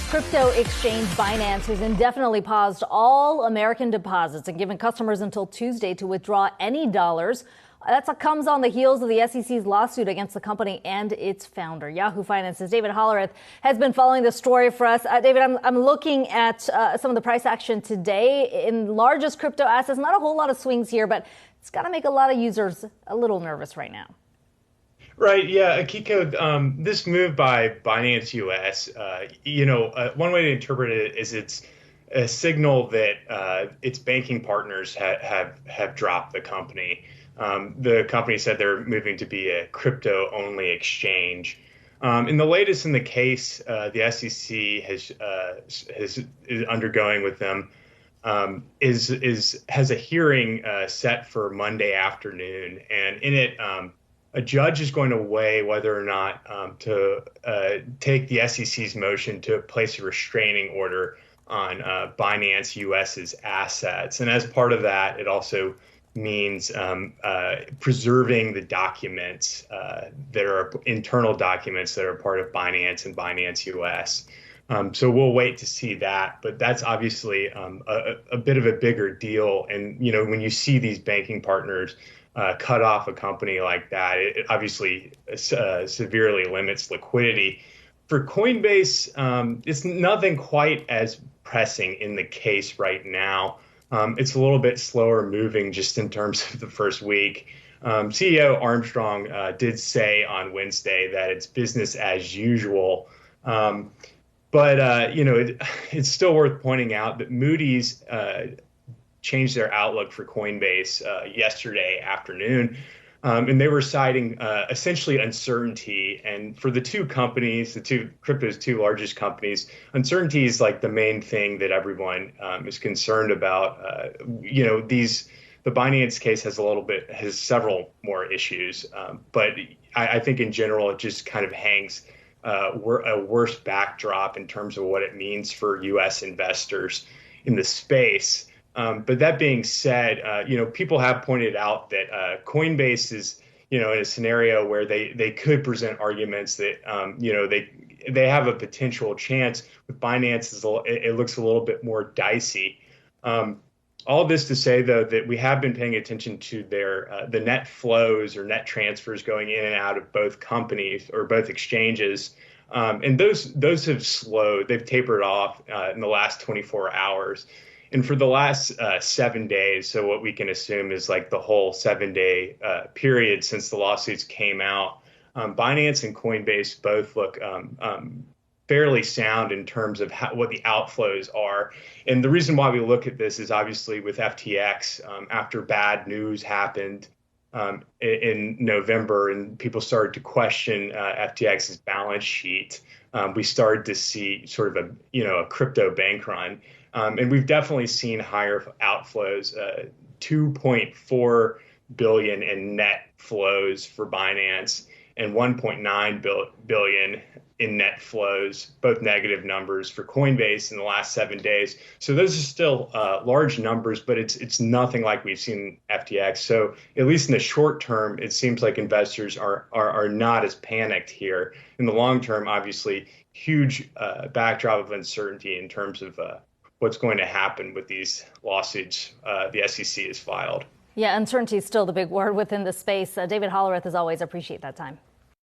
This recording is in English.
Crypto exchange Binance has indefinitely paused all American deposits and given customers until Tuesday to withdraw any dollars. That comes on the heels of the SEC's lawsuit against the company and its founder. Yahoo Finance's David Hollerith has been following the story for us. David, I'm looking at some of the price action today in largest crypto assets. Not a whole lot of swings here, but it's got to make a lot of users a little nervous right now. Right. Yeah. Akiko, this move by Binance US, one way to interpret it is it's a signal that its banking partners have dropped the company. The company said they're moving to be a crypto-only exchange. In the latest in the case, the SEC is undergoing with them has a hearing set for Monday afternoon, and in it, a judge is going to weigh whether or not to take the SEC's motion to place a restraining order on Binance US's assets. And as part of that, it also means preserving the documents that are internal documents that are part of Binance and Binance US. So we'll wait to see that. But that's obviously a bit of a bigger deal. And, when you see these banking partners cut off a company like that, it obviously severely limits liquidity. For Coinbase, it's nothing quite as pressing in the case right now. It's a little bit slower moving just in terms of the first week. CEO Armstrong did say on Wednesday that it's business as usual. But it's still worth pointing out that Moody's changed their outlook for Coinbase yesterday afternoon. And they were citing essentially uncertainty. And for the two companies, crypto's two largest companies, uncertainty is like the main thing that everyone is concerned about. The Binance case has several more issues. But I think in general, it just kind of hangs a worse backdrop in terms of what it means for U.S. investors in the space. But that being said, people have pointed out that Coinbase is, in a scenario where they could present arguments that, they have a potential chance. With Binance, it looks a little bit more dicey. All this to say, though, that we have been paying attention to the net flows or net transfers going in and out of both companies or both exchanges. And those have slowed. They've tapered off in the last 24 hours. And for the last 7 days, so what we can assume is like the whole 7-day period since the lawsuits came out, Binance and Coinbase both look fairly sound in terms of what the outflows are. And the reason why we look at this is obviously with FTX, after bad news happened in November and people started to question FTX's balance sheet, we started to see sort of a crypto bank run. And we've definitely seen higher outflows, 2.4 billion in net flows for Binance and 1.9 billion in net flows, both negative numbers for Coinbase in the last 7 days. So those are still large numbers, but it's nothing like we've seen FTX. So at least in the short term, it seems like investors are not as panicked here. In the long term, obviously, huge backdrop of uncertainty in terms of what's going to happen with these lawsuits the SEC has filed. Yeah, uncertainty is still the big word within the space. David Hollerith, as always, appreciate that time.